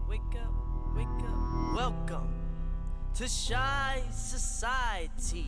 wake up, welcome to Shy Society.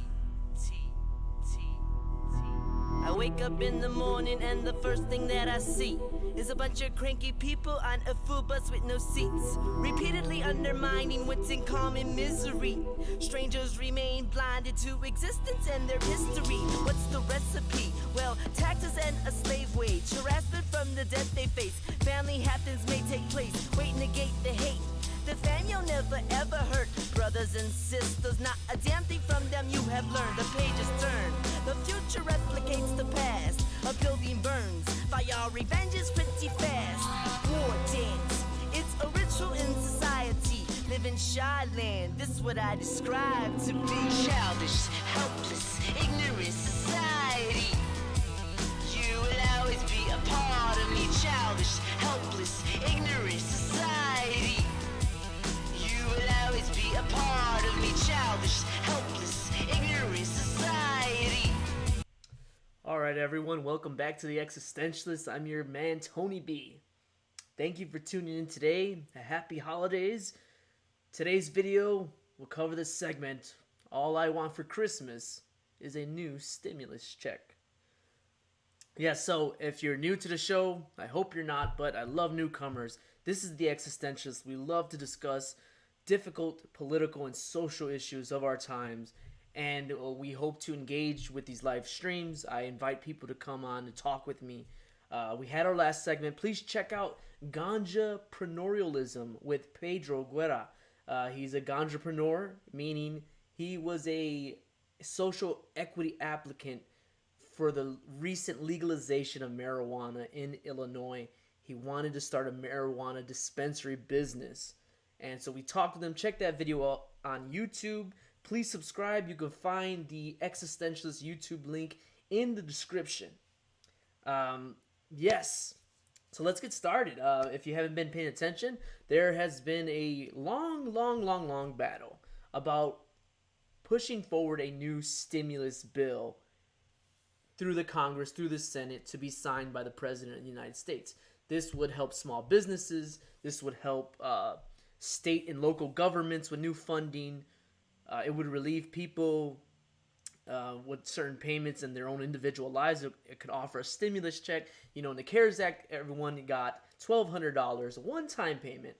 I wake up in the morning and the first thing that I see is a bunch of cranky people on a full bus with no seats, repeatedly undermining what's in common misery. Strangers remain blinded to existence and their history. What's the recipe? Well, taxes and a slave wage, harassment from the debt they face. Family happenings may take place, wait negate the hate. The fan you'll never ever hurt. Brothers and sisters, not a damn thing from them you have learned. The pages turn, the future replicates the past. A building burns, fire revenge is pretty fast. War dance, it's a ritual in society. Live in shy land, this is what I describe to be. Childish, helpless, ignorant society. You will always be a part of me. Childish, helpless, ignorant society. Will always be a part of me. Childish, helpless, ignorant society. Alright everyone, welcome back to the Existentialists. I'm your man Tony B. Thank you for tuning in today. Happy holidays. Today's video will cover this segment. All I want for Christmas is a new stimulus check. Yeah, so if you're new to the show, I hope you're not, but I love newcomers. This is the Existentialists. We love to discuss difficult political and social issues of our times, and we hope to engage with these live streams. I invite people to come on and talk with me. We had our last segment. Please check out Ganjapreneurialism with Pedro Guerra. He's a ganjapreneur, meaning he was a social equity applicant for the recent legalization of marijuana in Illinois. He wanted to start a marijuana dispensary business. And so we talked with him. Check that video out on YouTube. Please subscribe. You can find the Existentialist YouTube link in the description. Yes. So let's get started. If you haven't been paying attention, there has been a long battle about pushing forward a new stimulus bill through the Congress, through the Senate, to be signed by the President of the United States. This would help small businesses. This would help state and local governments with new funding. It would relieve people with certain payments in their own individual lives. It could offer a stimulus check. You know, in the CARES Act, everyone got $1,200, a one-time payment.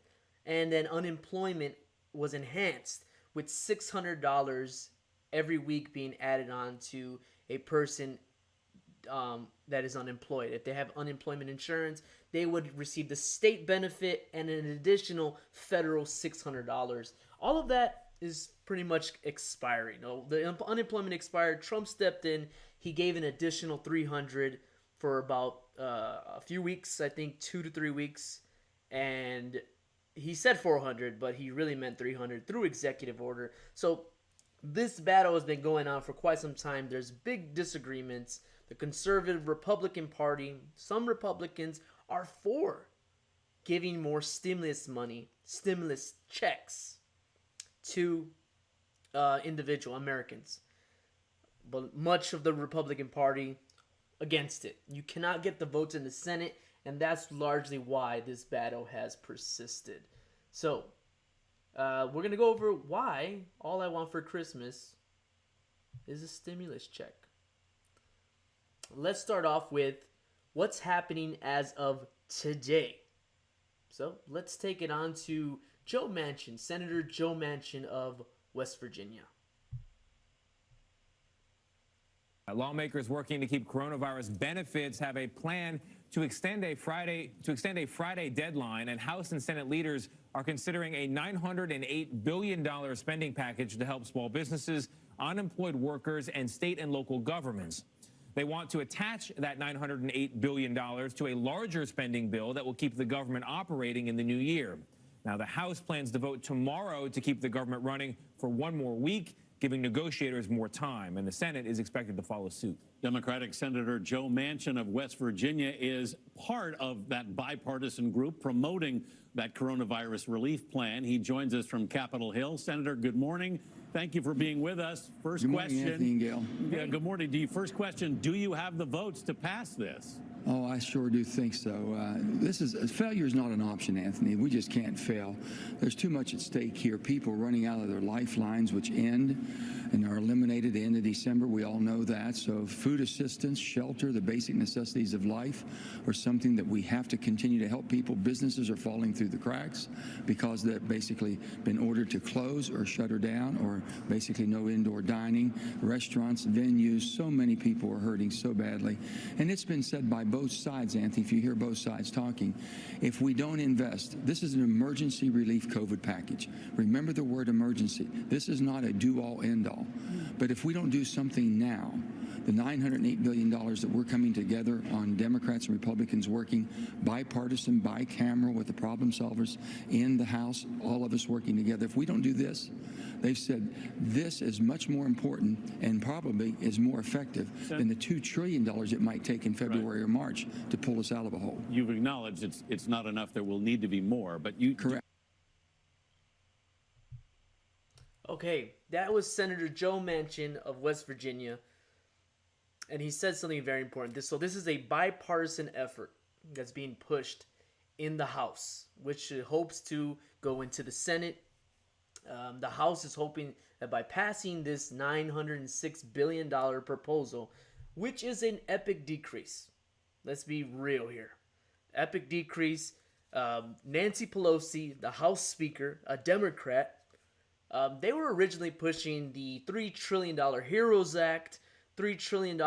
And then unemployment was enhanced with $600 every week being added on to a person that is unemployed. If they have unemployment insurance, they would receive the state benefit and an additional federal $600. All of that is pretty much expiring. The unemployment expired. Trump stepped in. He gave an additional $300 for about a few weeks, I think 2 to 3 weeks. And he said $400, but he really meant $300 through executive order. So this battle has been going on for quite some time. There's big disagreements. The conservative Republican Party, some Republicans are for giving more stimulus money, stimulus checks to individual Americans. But much of the Republican Party against it. You cannot get the votes in the Senate, and that's largely why this battle has persisted. So, we're going to go over why all I want for Christmas is a stimulus check. Let's start off with what's happening as of today. So let's take it on to Joe Manchin, Senator Joe Manchin of West Virginia. Lawmakers working to keep coronavirus benefits have a plan to extend a Friday deadline, and House and Senate leaders are considering a $908 billion spending package to help small businesses, unemployed workers, and state and local governments. They want to attach that $908 billion to a larger spending bill that will keep the government operating in the new year. Now, the House plans to vote tomorrow to keep the government running for one more week, giving negotiators more time, and the Senate is expected to follow suit. Democratic Senator Joe Manchin of West Virginia is part of that bipartisan group promoting that coronavirus relief plan. He joins us from Capitol Hill. Senator, good morning. Thank you for being with us. First Good morning, question. Anthony and Gail. Yeah, good morning. First question, do you have the votes to pass this? Oh, I sure do think so. Failure is not an option, Anthony. We just can't fail. There's too much at stake here. People running out of their lifelines, which end and are eliminated at the end of December. We all know that. So food assistance, shelter, the basic necessities of life are something that we have to continue to help people. Businesses are falling through the cracks because they've basically been ordered to close or shutter down, or basically no indoor dining. Restaurants, venues, so many people are hurting so badly. And it's been said by both sides, Anthony, if you hear both sides talking, if we don't invest, this is an emergency relief COVID package. Remember the word emergency. This is not a do-all, end-all. But if we don't do something now, the $908 billion that we're coming together on, Democrats and Republicans working bipartisan, bicameral with the problem solvers in the House, all of us working together, if we don't do this, they've said this is much more important and probably is more effective than the $2 trillion it might take in February or March to pull us out of a hole. You've acknowledged it's not enough. There will need to be more, but you... Correct. Okay, that was Senator Joe Manchin of West Virginia, and he said something very important. So this is a bipartisan effort that's being pushed in the House, which hopes to go into the Senate. The House is hoping that by passing this $906 billion proposal, which is an epic decrease. Let's be real here. Epic decrease. Nancy Pelosi, the House Speaker, a Democrat, they were originally pushing the $3 trillion HEROES Act, $3 trillion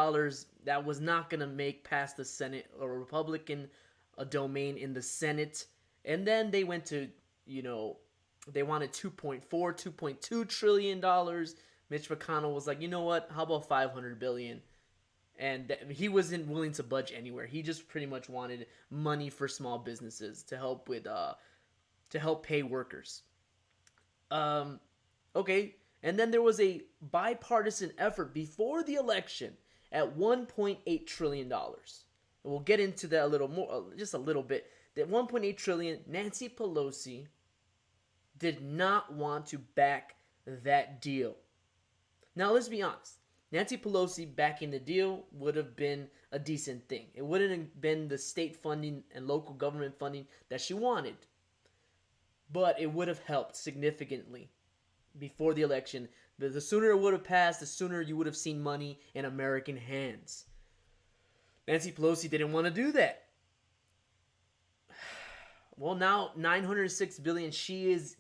that was not going to make past the Senate, or a Republican domain in the Senate. And then they went to, they wanted $2.2 trillion. Mitch McConnell was like, you know what? How about $500 billion? And he wasn't willing to budge anywhere. He just pretty much wanted money for small businesses to help with, to help pay workers. Okay. And then there was a bipartisan effort before the election at $1.8 trillion. And we'll get into that a little more, just a little bit. That $1.8 trillion, Nancy Pelosi did not want to back that deal. Now, let's be honest. Nancy Pelosi backing the deal would have been a decent thing. It wouldn't have been the state funding and local government funding that she wanted. But it would have helped significantly before the election. The sooner it would have passed, the sooner you would have seen money in American hands. Nancy Pelosi didn't want to do that. Well, now $906 billion. She's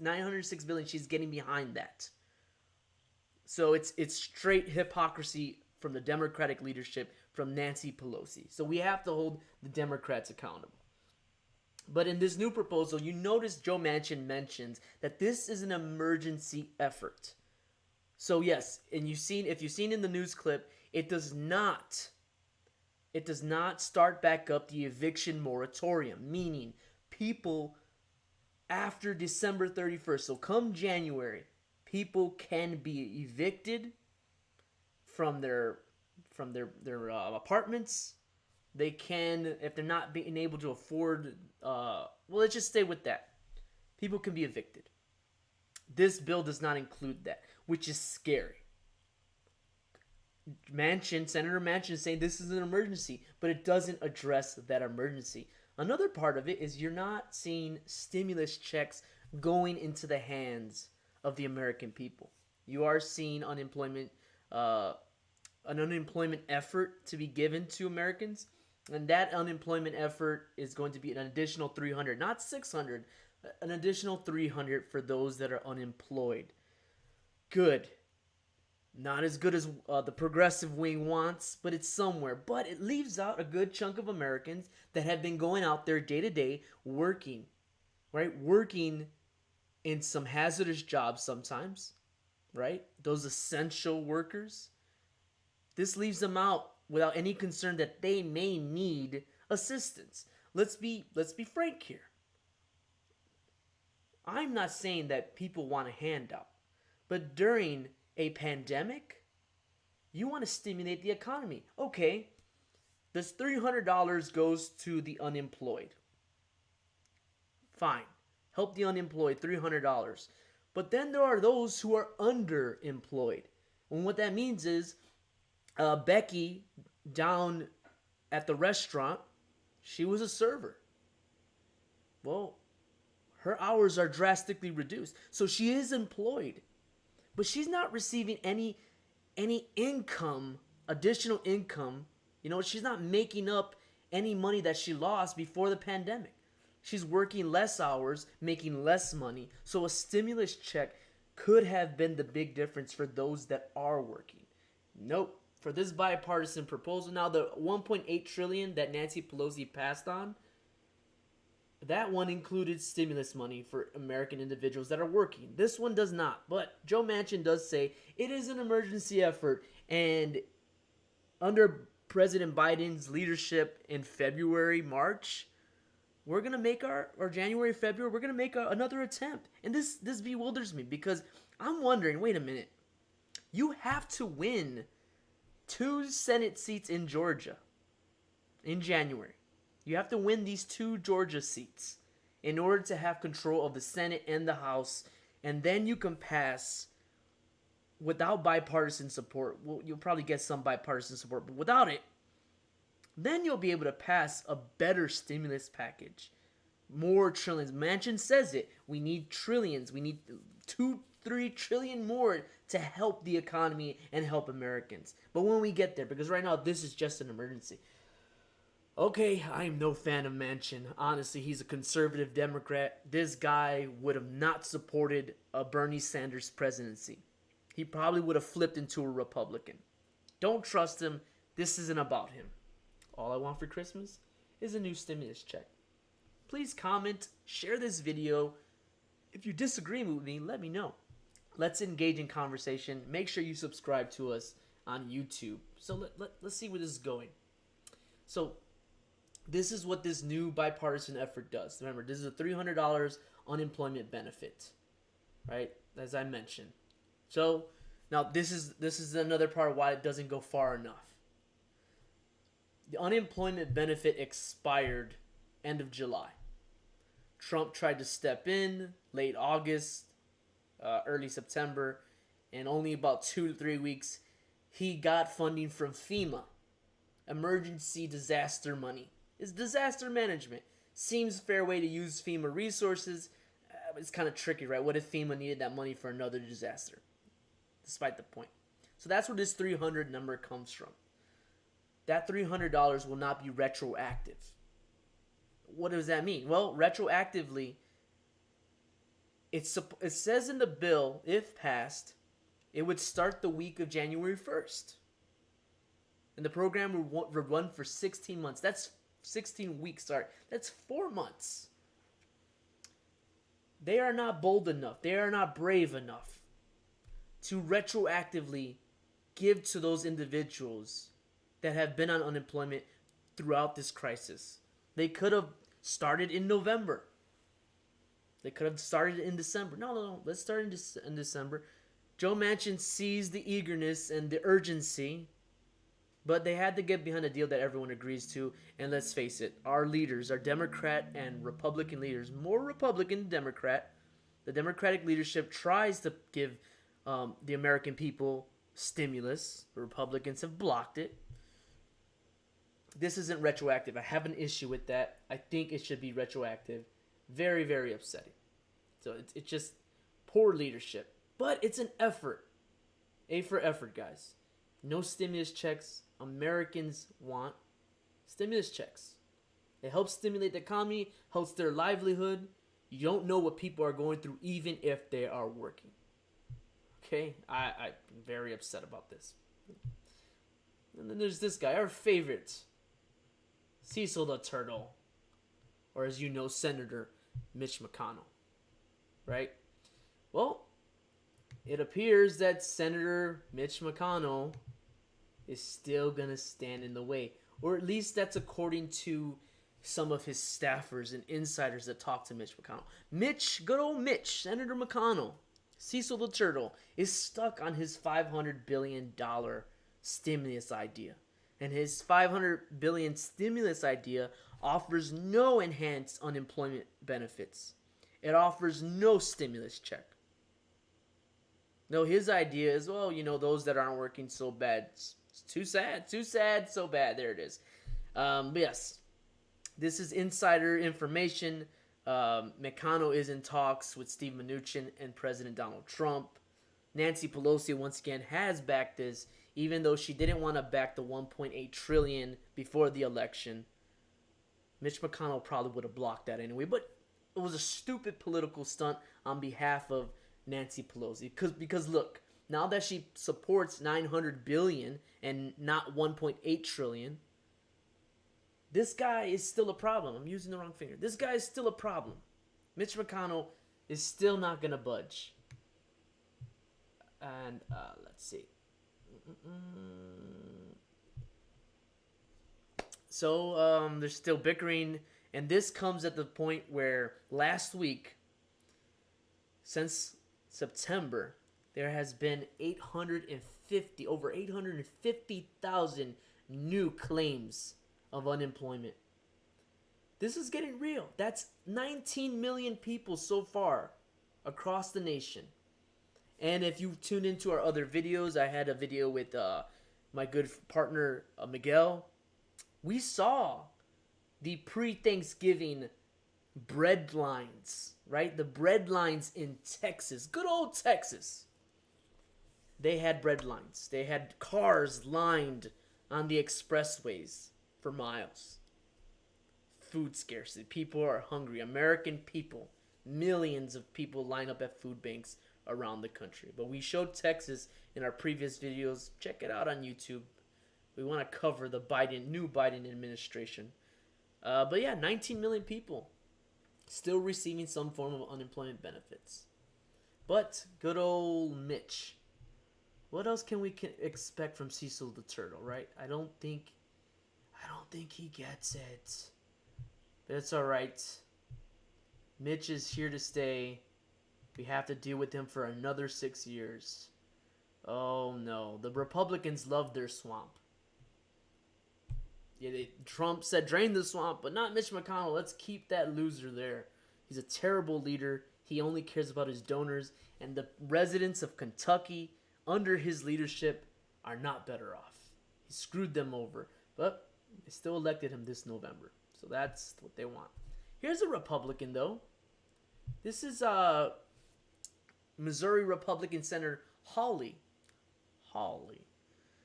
getting behind that. So it's straight hypocrisy from the Democratic leadership, from Nancy Pelosi. So we have to hold the Democrats accountable. But in this new proposal, you notice Joe Manchin mentions that this is an emergency effort. So yes, and if you've seen in the news clip, it does not start back up the eviction moratorium, meaning people after December 31st, so come January, people can be evicted from their apartments. They can, if they're not being able to afford, let's just stay with that. People can be evicted. This bill does not include that, which is scary. Senator Manchin is saying this is an emergency, but it doesn't address that emergency. Another part of it is you're not seeing stimulus checks going into the hands of the American people. You are seeing an unemployment effort to be given to Americans, and that unemployment effort is going to be an additional $300, not $600, an additional $300 for those that are unemployed. Good. Not as good as the progressive wing wants, but it's somewhere. But it leaves out a good chunk of Americans that have been going out there day to day working, right? Working in some hazardous jobs sometimes, right? Those essential workers. This leaves them out without any concern that they may need assistance. Let's be frank here. I'm not saying that people want a handout, but during a pandemic, you want to stimulate the economy. Okay, this $300 goes to the unemployed. Fine. Help the unemployed, $300. But then there are those who are underemployed. And what that means is Becky down at the restaurant, she was a server. Well, her hours are drastically reduced. So she is employed. But she's not receiving any income, additional income. You know, she's not making up any money that she lost before the pandemic. She's working less hours, making less money. So a stimulus check could have been the big difference for those that are working. Nope. For this bipartisan proposal, now the $1.8 trillion that Nancy Pelosi passed on, that one included stimulus money for American individuals that are working. This one does not. But Joe Manchin does say it is an emergency effort. And under President Biden's leadership in February, March, we're going to make or January, February, we're going to make another attempt. And this bewilders me because I'm wondering, wait a minute. You have to win 2 Senate seats in Georgia in January. You have to win these 2 Georgia seats in order to have control of the Senate and the House. And then you can pass without bipartisan support. Well, you'll probably get some bipartisan support, but without it, then you'll be able to pass a better stimulus package. More trillions. Manchin says it. We need trillions. We need 2-3 trillion more to help the economy and help Americans. But when we get there, because right now this is just an emergency. Okay, I am no fan of Manchin. Honestly, he's a conservative Democrat. This guy would have not supported a Bernie Sanders presidency. He probably would have flipped into a Republican. Don't trust him. This isn't about him. All I want for Christmas is a new stimulus check. Please comment, share this video. If you disagree with me, let me know. Let's engage in conversation. Make sure you subscribe to us on YouTube. So let's see where this is going. So this is what this new bipartisan effort does. Remember, this is a $300 unemployment benefit, right? As I mentioned. So now this is another part of why it doesn't go far enough. The unemployment benefit expired end of July. Trump tried to step in late August, early September, and only about 2 to 3 weeks, he got funding from FEMA, emergency disaster money. It's disaster management. Seems a fair way to use FEMA resources, but it's kind of tricky, right? What if FEMA needed that money for another disaster? Despite the point. So that's where this 300 number comes from. That $300 will not be retroactive. What does that mean? Well, retroactively, it says in the bill, if passed, it would start the week of January 1st. And the program would run for 16 months. That's 16 weeks, sorry. That's 4 months. They are not bold enough. They are not brave enough to retroactively give to those individuals that have been on unemployment throughout this crisis. They could have started in November. They could have started in December. No. Let's start in December. Joe Manchin sees the eagerness and the urgency, but they had to get behind a deal that everyone agrees to. And let's face it, our leaders, our Democrat and Republican leaders, more Republican than Democrat, the Democratic leadership tries to give the American people stimulus. The Republicans have blocked it. This isn't retroactive. I have an issue with that. I think it should be retroactive. Very, very upsetting. So it's just poor leadership. But it's an effort. A for effort, guys. No stimulus checks. Americans want stimulus checks. It helps stimulate the economy, helps their livelihood. You don't know what people are going through even if they are working. Okay? I'm very upset about this. And then there's this guy, our favorite, Cecil the Turtle, or as you know, Senator Mitch McConnell, right? Well, it appears that Senator Mitch McConnell is still going to stand in the way, or at least that's according to some of his staffers and insiders that talk to Mitch McConnell. Good old Mitch, Senator McConnell, Cecil the Turtle, is stuck on his $500 billion stimulus idea. And his $500 billion stimulus idea offers no enhanced unemployment benefits. It offers no stimulus check. No, his idea is, well, those that aren't working so bad. It's too sad, so bad. There it is. But yes, this is insider information. McConnell is in talks with Steve Mnuchin and President Donald Trump. Nancy Pelosi once again has backed this, even though she didn't want to back the 1.8 trillion before the election. Mitch McConnell probably would have blocked that anyway, but it was a stupid political stunt on behalf of Nancy Pelosi. Because look, now that she supports 900 billion and not 1.8 trillion, this guy is still a problem. I'm using the wrong finger. This guy is still a problem. Mitch McConnell is still not going to budge. And let's see. So they're still bickering. And this comes at the point where last week, since September, there has been over 850,000 new claims of unemployment. This is getting real. That's 19 million people so far across the nation. And if you tuned into our other videos, I had a video with my good partner Miguel. We saw the pre-Thanksgiving bread lines, right? The bread lines in Texas, good old Texas. They had bread lines. They had cars lined on the expressways for miles. Food scarcity. People are hungry. American people, millions of people line up at food banks around the country. But we showed Texas in our previous videos. Check it out on YouTube. We want to cover the new Biden administration. But yeah, 19 million people still receiving some form of unemployment benefits. But good old Mitch. What else can we expect from Cecil the Turtle, right? I don't think he gets it. But it's all right. Mitch is here to stay. We have to deal with him for another 6 years. Oh no, the Republicans love their swamp. Yeah, Trump said drain the swamp, but not Mitch McConnell. Let's keep that loser there. He's a terrible leader. He only cares about his donors, and the residents of Kentucky under his leadership are not better off. He screwed them over, but they still elected him this November. So that's what they want. Here's a Republican, though. This is Missouri Republican Senator Hawley.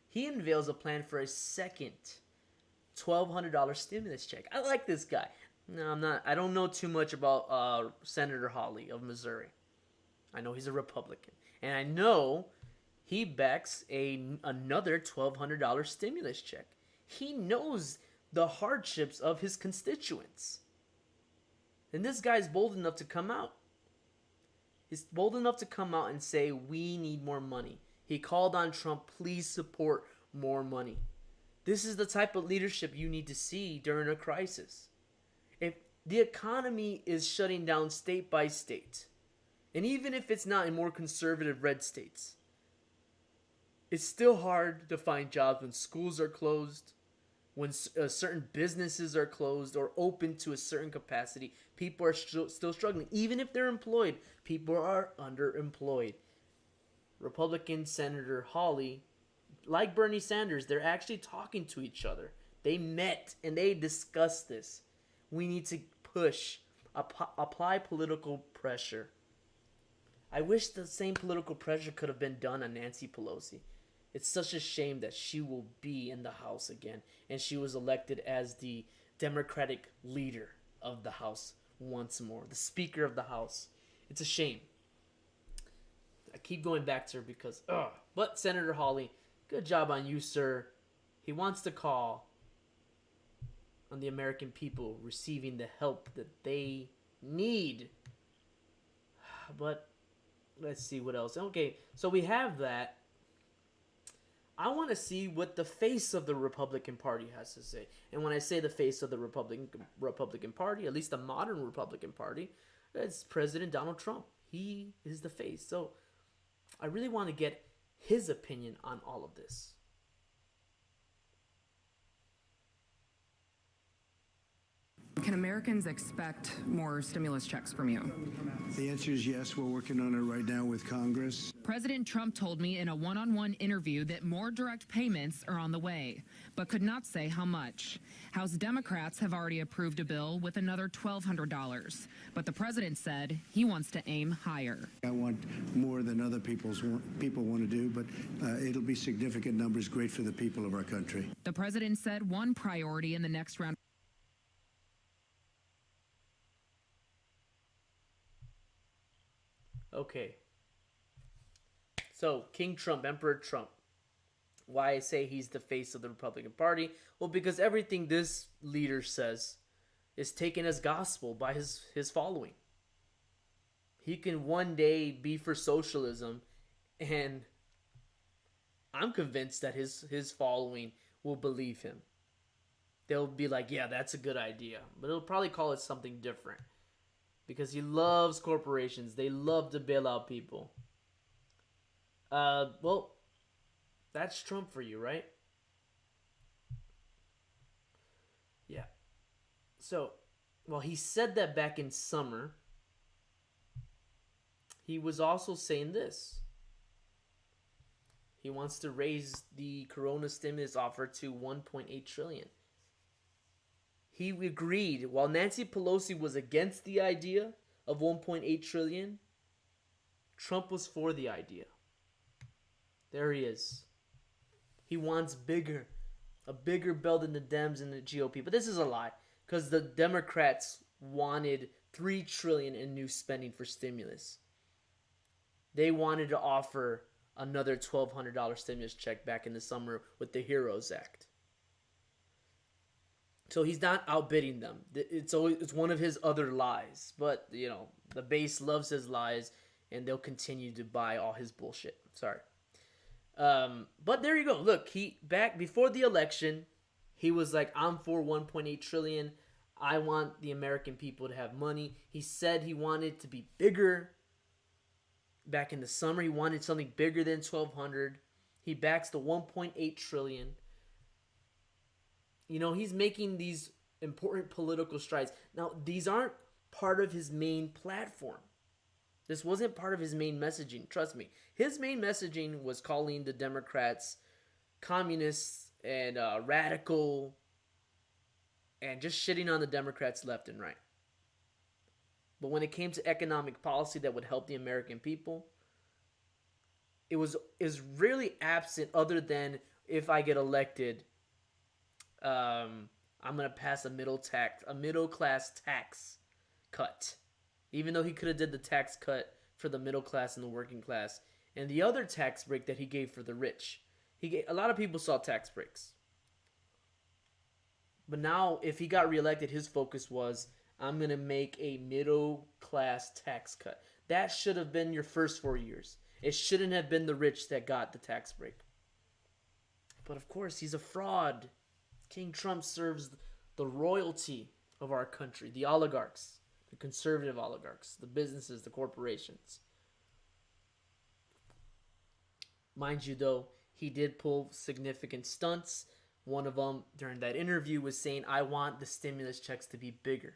He unveils a plan for a second $1,200 stimulus check. I like this guy. No, I'm not. I don't know too much about Senator Hawley of Missouri. I know he's a Republican. And I know he backs another $1,200 stimulus check. He knows the hardships of his constituents. And this guy's bold enough to come out. He's bold enough to come out and say, we need more money. He called on Trump, please support more money. This is the type of leadership you need to see during a crisis. If the economy is shutting down state by state, and even if it's not in more conservative red states, it's still hard to find jobs when schools are closed, when certain businesses are closed or open to a certain capacity. People are still struggling. Even if they're employed, people are underemployed. Republican Senator Hawley, like Bernie Sanders, they're actually talking to each other. They met and they discussed this. We need to apply political pressure. I wish the same political pressure could have been done on Nancy Pelosi. It's such a shame that she will be in the House again, and she was elected as the Democratic leader of the House once more, the Speaker of the House. It's a shame. I keep going back to her because, but Senator Hawley, good job on you, sir. He wants to call on the American people receiving the help that they need. But let's see what else. Okay, so we have that. I want to see what the face of the Republican Party has to say. And when I say the face of the Republican Party, at least the modern Republican Party, it's President Donald Trump. He is the face. So I really want to get his opinion on all of this. Can Americans expect more stimulus checks from you? The answer is yes. We're working on it right now with Congress. President Trump told me in a one-on-one interview that more direct payments are on the way, but could not say how much. House Democrats have already approved a bill with another $1,200, but the president said he wants to aim higher. I want more than other people want to do, but it'll be significant numbers, great for the people of our country. The president said one priority in the next round. Okay. So, King Trump, Emperor Trump. Why I say he's the face of the Republican Party? Well, because everything this leader says is taken as gospel by his following. He can one day be for socialism, and I'm convinced that his following will believe him. They'll be like, yeah, that's a good idea. But he'll probably call it something different. Because he loves corporations. They love to bail out people. Well, that's Trump for you, right? Yeah. So, well, he said that back in summer. He was also saying this. He wants to raise the Corona stimulus offer to $1.8 trillion. He agreed, while Nancy Pelosi was against the idea of $1.8 trillion, Trump was for the idea. There he is. He wants a bigger bill than the Dems and the GOP. But this is a lie, because the Democrats wanted $3 trillion in new spending for stimulus. They wanted to offer another $1,200 stimulus check back in the summer with the HEROES Act. So he's not outbidding them. It's one of his other lies. But, you know, the base loves his lies, and they'll continue to buy all his bullshit. Sorry. But there you go. Look, back before the election, he was like, I'm for $1.8 trillion. I want the American people to have money. He said he wanted to be bigger. Back in the summer, he wanted something bigger than $1,200. He backs the $1.8 trillion. You know, he's making these important political strides. Now, these aren't part of his main platform. This wasn't part of his main messaging. Trust me. His main messaging was calling the Democrats communists and radical and just shitting on the Democrats left and right. But when it came to economic policy that would help the American people, is really absent other than if I get elected, I'm gonna pass a middle class tax cut, even though he could have did the tax cut for the middle class and the working class, and the other tax break that he gave for the rich. A lot of people saw tax breaks, but now if he got reelected, his focus was, I'm gonna make a middle class tax cut. That should have been your first 4 years. It shouldn't have been the rich that got the tax break. But of course, he's a fraud. King Trump serves the royalty of our country, the oligarchs, the conservative oligarchs, the businesses, the corporations. Mind you, though, he did pull significant stunts. One of them, during that interview, was saying, I want the stimulus checks to be bigger.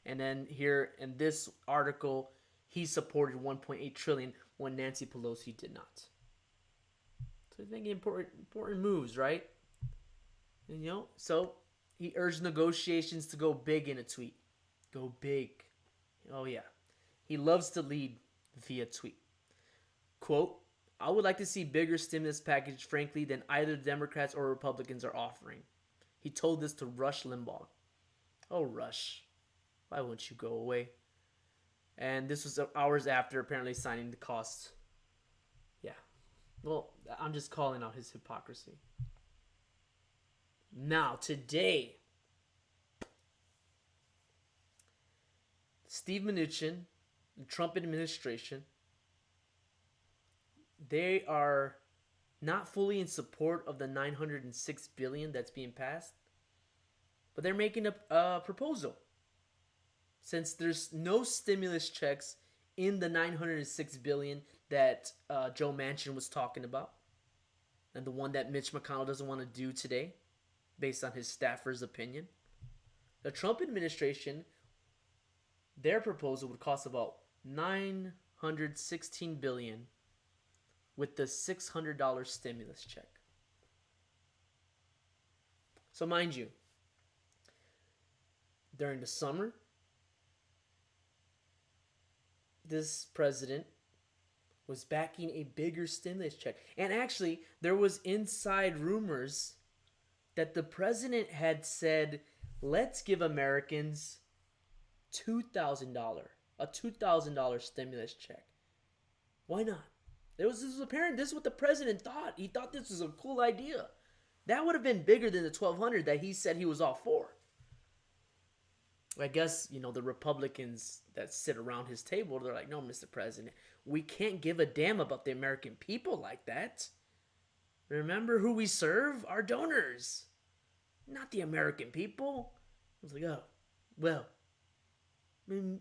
And then here in this article, he supported $1.8 trillion when Nancy Pelosi did not. So he's making important moves, right? And, you know, so he urged negotiations to go big in a tweet. Go big. Oh, yeah. He loves to lead via tweet. Quote, I would like to see bigger stimulus package, frankly, than either Democrats or Republicans are offering. He told this to Rush Limbaugh. Oh, Rush. Why won't you go away? And this was hours after apparently signing the cost. Yeah. Well, I'm just calling out his hypocrisy. Now, today, Steve Mnuchin, the Trump administration, they are not fully in support of the $906 billion that's being passed, but they're making a proposal. Since there's no stimulus checks in the $906 billion that Joe Manchin was talking about, and the one that Mitch McConnell doesn't want to do today, based on his staffer's opinion, The Trump administration, their proposal would cost about $916 billion with the $600 stimulus check. So mind you, during the summer, this president was backing a bigger stimulus check. And actually, there was inside rumors that the president had said, let's give Americans $2,000, a $2,000 stimulus check. Why not? This was apparent. This is what the president thought. He thought this was a cool idea. That would have been bigger than the $1,200 that he said he was all for. I guess, the Republicans that sit around his table, they're like, no, Mr. President, we can't give a damn about the American people like that. Remember who we serve? Our donors, not the American people. I was like, oh, well,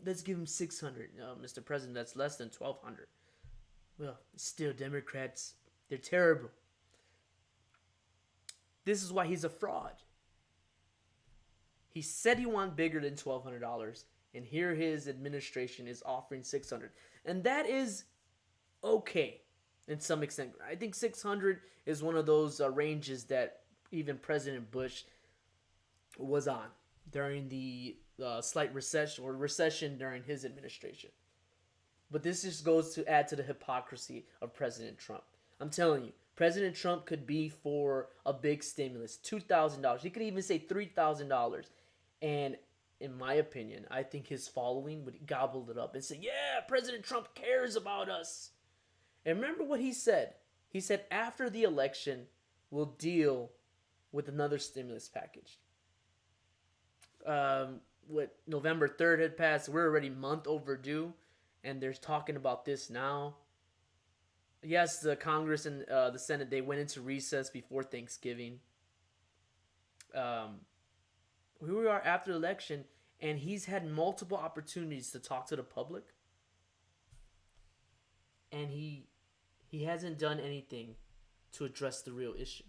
let's give him $600. No, Mr. President, that's less than $1,200. Well, still, Democrats, they're terrible. This is why he's a fraud. He said he wanted bigger than $1,200, and here his administration is offering $600, and that is okay in some extent. I think $600 is one of those ranges that even President Bush was on during the slight recession during his administration. But this just goes to add to the hypocrisy of President Trump. I'm telling you, President Trump could be for a big stimulus, $2,000. He could even say $3,000. And in my opinion, I think his following would gobble it up and say, yeah, President Trump cares about us. And remember what he said. He said after the election, we'll deal with another stimulus package. November 3rd had passed. We're already a month overdue. And they're talking about this now. Yes, the Congress and the Senate, they went into recess before Thanksgiving. Here we are after the election, and he's had multiple opportunities to talk to the public. And he hasn't done anything to address the real issue.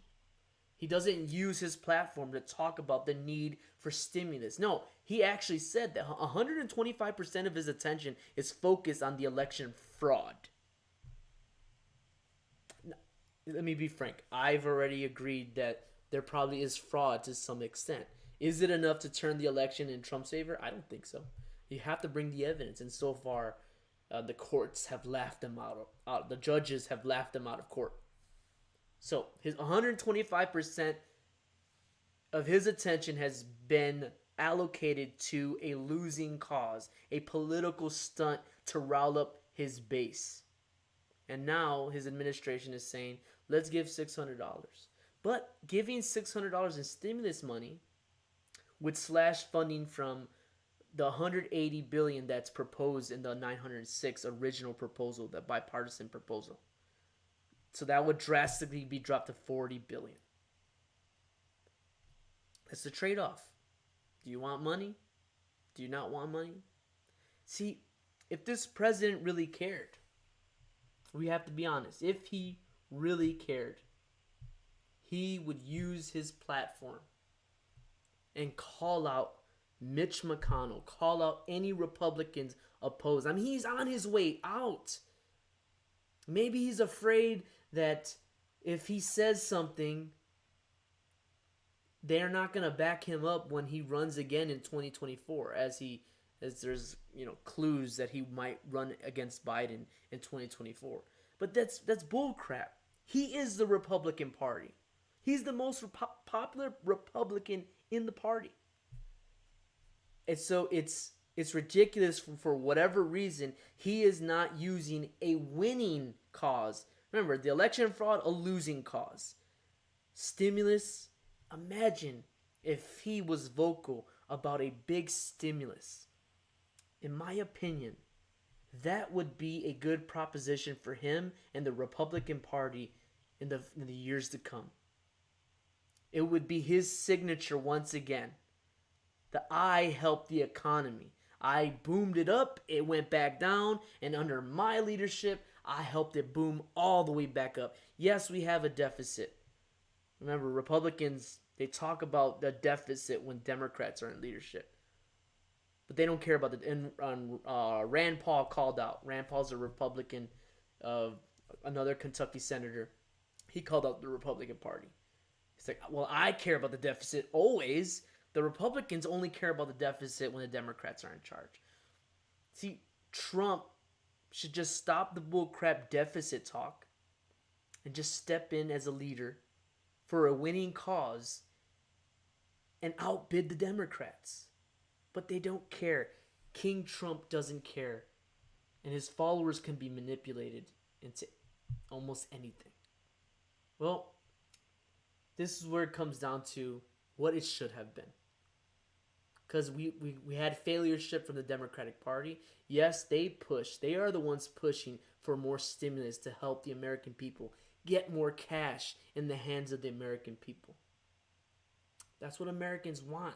He doesn't use his platform to talk about the need for stimulus. No, he actually said that 125% of his attention is focused on the election fraud. Now, let me be frank. I've already agreed that there probably is fraud to some extent. Is it enough to turn the election in Trump's favor? I don't think so. You have to bring the evidence, and so far, the courts have laughed him out. The judges have laughed him out of court. So his 125% of his attention has been allocated to a losing cause, a political stunt to rile up his base. And now his administration is saying, let's give $600. But giving $600 in stimulus money would slash funding from the $180 billion that's proposed in the 906 original proposal, the bipartisan proposal. So that would drastically be dropped to $40 billion. That's the trade-off. Do you want money? Do you not want money? See, if this president really cared, we have to be honest. If he really cared, he would use his platform and call out Mitch McConnell, call out any Republicans opposed. I mean, he's on his way out. Maybe he's afraid that if he says something, they're not going to back him up when he runs again in 2024, as there's clues that he might run against Biden in 2024. But that's bull crap. He is the Republican Party. He's the most popular Republican in the party. And so it's ridiculous for whatever reason he is not using a winning cause. Remember, the election fraud, a losing cause. Stimulus, imagine if he was vocal about a big stimulus. In my opinion, that would be a good proposition for him and the Republican Party in the years to come. It would be his signature once again. That I helped the economy. I boomed it up, it went back down, and under my leadership, I helped it boom all the way back up. Yes, we have a deficit. Remember, Republicans, They talk about the deficit when Democrats are in leadership. But they don't care about the. And Rand Paul called out. Rand Paul's a Republican, another Kentucky senator. He called out the Republican Party. He's like, well, I care about the deficit always. The Republicans only care about the deficit when the Democrats are in charge. See, Trump should just stop the bullcrap deficit talk and just step in as a leader for a winning cause and outbid the Democrats. But they don't care. King Trump doesn't care. And his followers can be manipulated into almost anything. Well, this is where it comes down to what it should have been. Because we had failureship from the Democratic Party. Yes, they are the ones pushing for more stimulus to help the American people get more cash in the hands of the American people. That's what Americans want.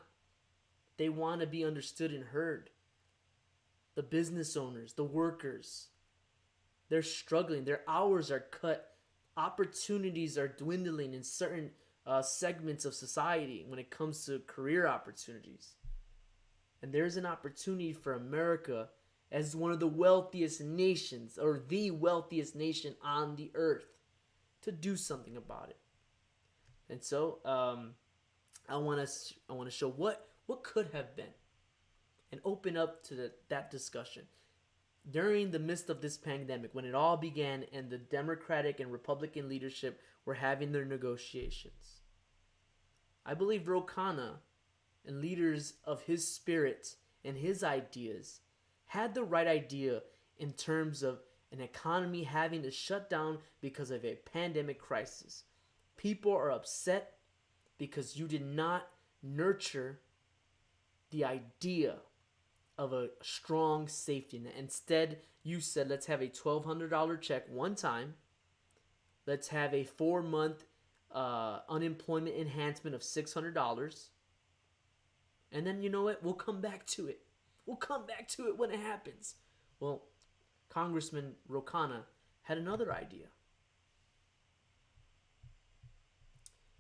They want to be understood and heard. The business owners, the workers, they're struggling. Their hours are cut. Opportunities are dwindling in certain segments of society when it comes to career opportunities. And there's an opportunity for America as one of the wealthiest nations, or the wealthiest nation on the earth, to do something about it. And so I want to show what could have been and open up to that discussion. During the midst of this pandemic, when it all began and the Democratic and Republican leadership were having their negotiations, I believe Ro Khanna and leaders of his spirit and his ideas had the right idea in terms of an economy having to shut down because of a pandemic crisis. People are upset because you did not nurture the idea of a strong safety net. Instead, you said, let's have a $1,200 check one time. Let's have a 4-month unemployment enhancement of $600. And then, you know what? We'll come back to it. We'll come back to it when it happens. Well, Congressman Ro Khanna had another idea.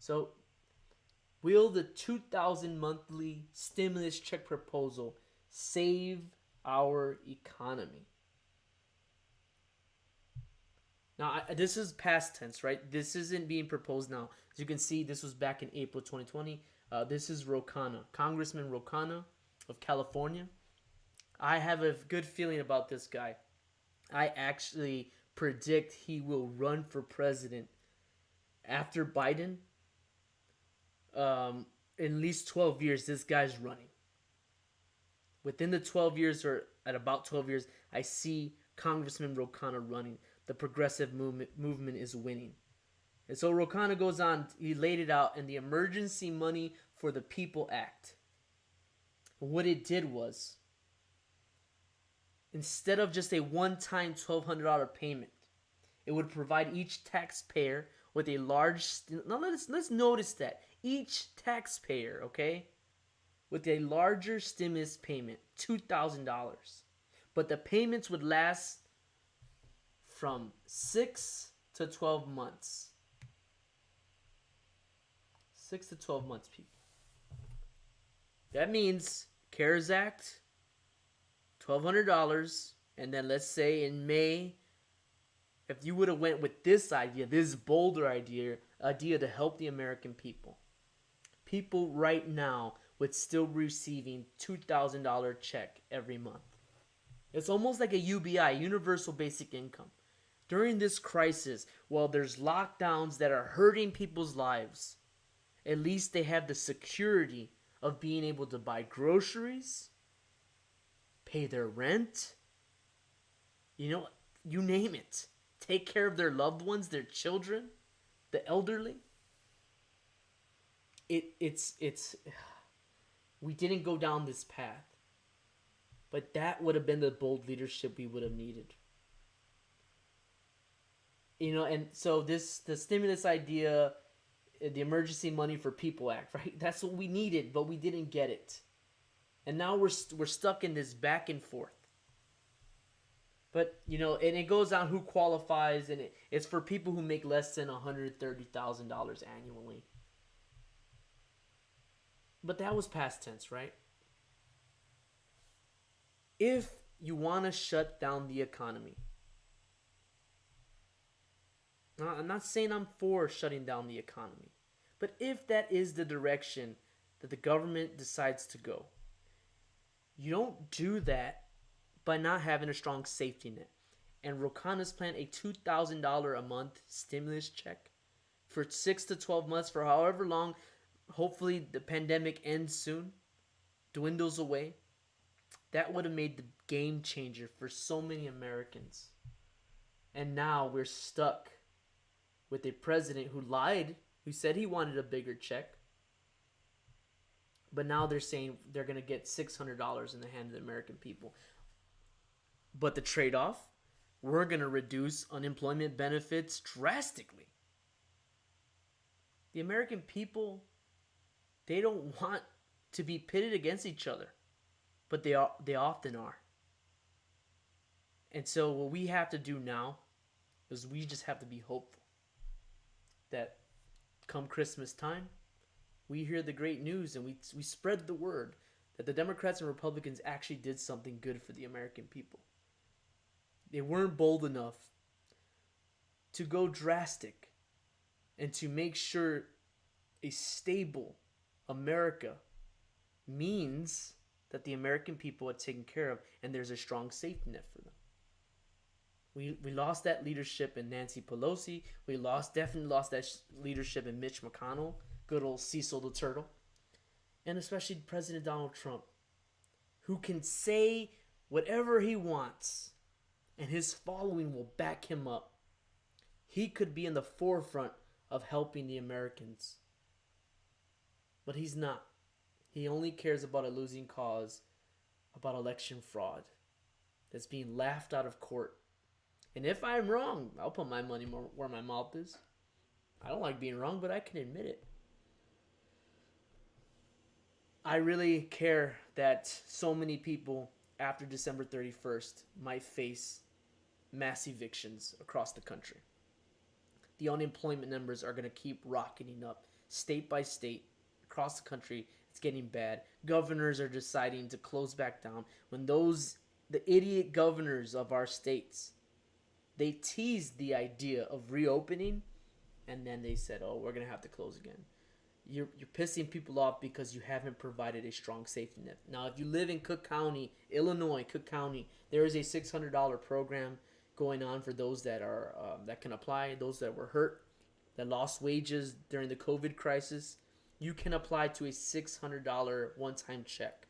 So, will the $2,000 monthly stimulus check proposal save our economy? Now, this is past tense, right? This isn't being proposed now. As you can see, this was back in April 2020. This is Ro Khanna, Congressman Ro Khanna of California. I have a good feeling about this guy. I actually predict he will run for president after Biden. In at least 12 years, this guy's running. Within the 12 years, or at about 12 years, I see Congressman Ro Khanna running. The progressive movement is winning. And so Ro Khanna goes on, he laid it out in the Emergency Money for the People Act. What it did was, instead of just a one-time $1,200 payment, it would provide each taxpayer with a large... Now let's notice that. Each taxpayer, okay, with a larger stimulus payment, $2,000. But the payments would last from 6 to 12 months. 6 to 12 months, people. That means CARES Act, $1,200, and then let's say in May, if you would have went with this idea, this bolder idea to help the American people, people right now would still be receiving $2,000 check every month. It's almost like a UBI, Universal Basic Income. During this crisis, while there's lockdowns that are hurting people's lives, at least they have the security of being able to buy groceries, pay their rent, you name it. Take care of their loved ones, their children, the elderly. It's we didn't go down this path. But that would have been the bold leadership we would have needed. And so the stimulus idea, the Emergency Money for People Act, right? That's what we needed, but we didn't get it. And now we're stuck in this back and forth. But, and it goes on who qualifies, and it's for people who make less than $130,000 annually. But that was past tense, right? If you want to shut down the economy, now, I'm not saying I'm for shutting down the economy, but if that is the direction that the government decides to go, you don't do that by not having a strong safety net. And Rokana's plan, a $2,000 a month stimulus check for 6 to 12 months, for however long, hopefully the pandemic ends soon, dwindles away. That would have made the game changer for so many Americans. And now we're stuck with a president who lied, who said he wanted a bigger check. But now they're saying they're going to get $600 in the hand of the American people. But the trade-off, we're going to reduce unemployment benefits drastically. The American people, they don't want to be pitted against each other, but they often are. And so what we have to do now is we just have to be hopeful that come Christmas time, we hear the great news and we spread the word that the Democrats and Republicans actually did something good for the American people. They weren't bold enough to go drastic and to make sure a stable America means that the American people are taken care of and there's a strong safety net for them. We lost that leadership in Nancy Pelosi. We definitely lost that leadership in Mitch McConnell, good old Cecil the Turtle, and especially President Donald Trump, who can say whatever he wants and his following will back him up. He could be in the forefront of helping the Americans, but he's not. He only cares about a losing cause, about election fraud that's being laughed out of court. And if I'm wrong, I'll put my money where my mouth is. I don't like being wrong, but I can admit it. I really care that so many people after December 31st might face mass evictions across the country. The unemployment numbers are going to keep rocketing up state by state across the country. It's getting bad. Governors are deciding to close back down. When the idiot governors of our states, they teased the idea of reopening, and then they said, oh, we're going to have to close again. You're pissing people off because you haven't provided a strong safety net. Now, if you live in Cook County, Illinois, Cook County, there is a $600 program going on for those that are that can apply, those that were hurt, that lost wages during the COVID crisis. You can apply to a $600 one-time check.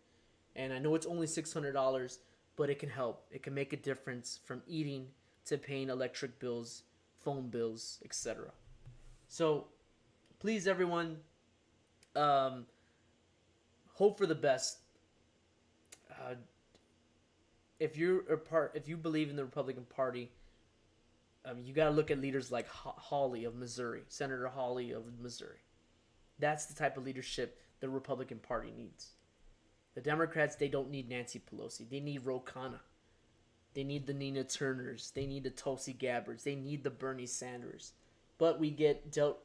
And I know it's only $600, but it can help. It can make a difference from eating to paying electric bills, phone bills, etc. So, please, everyone, hope for the best. If you believe in the Republican Party, you got to look at leaders like Hawley of Missouri, Senator Hawley of Missouri. That's the type of leadership the Republican Party needs. The Democrats, they don't need Nancy Pelosi. They need Ro Khanna. They need the Nina Turners. They need the Tulsi Gabbards. They need the Bernie Sanders. But we get dealt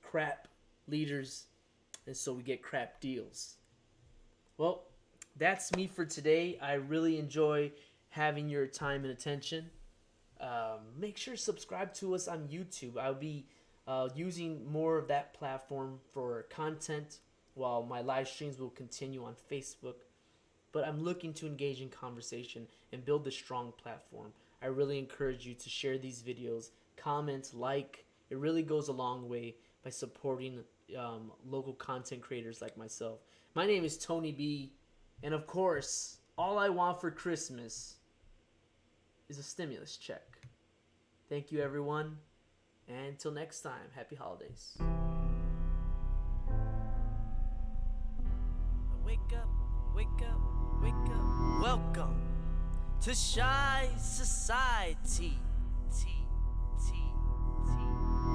crap leaders, and so we get crap deals. Well, that's me for today. I really enjoy having your time and attention. Make sure to subscribe to us on YouTube. I'll be using more of that platform for content, while my live streams will continue on Facebook. But I'm looking to engage in conversation and build a strong platform. I really encourage you to share these videos, comment, like. It really goes a long way by supporting local content creators like myself. My name is Tony B, and of course, all I want for Christmas is a stimulus check. Thank you, everyone, and until next time, happy holidays. Wake up, wake up, wake up. Welcome to Shy Society.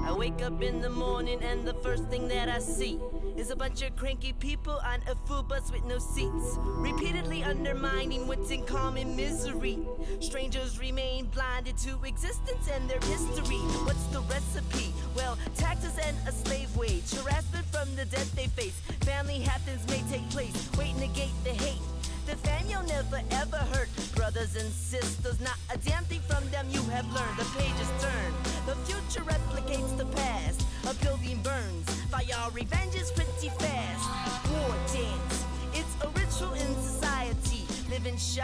I wake up in the morning and the first thing that I see is a bunch of cranky people on a full bus with no seats, repeatedly undermining what's in common misery. Strangers remain blinded to existence and their history. What's the recipe? Well, taxes and a slave wage, harassment from the debt they face. Family happenings may take place, wait, negate the hate. Defend you'll never ever hurt brothers and sisters. Not a damn thing from them you have learned. The pages turn, the future replicates the past. A building burns, fire revenge is pretty fast. War dance, it's a ritual in society. Living shy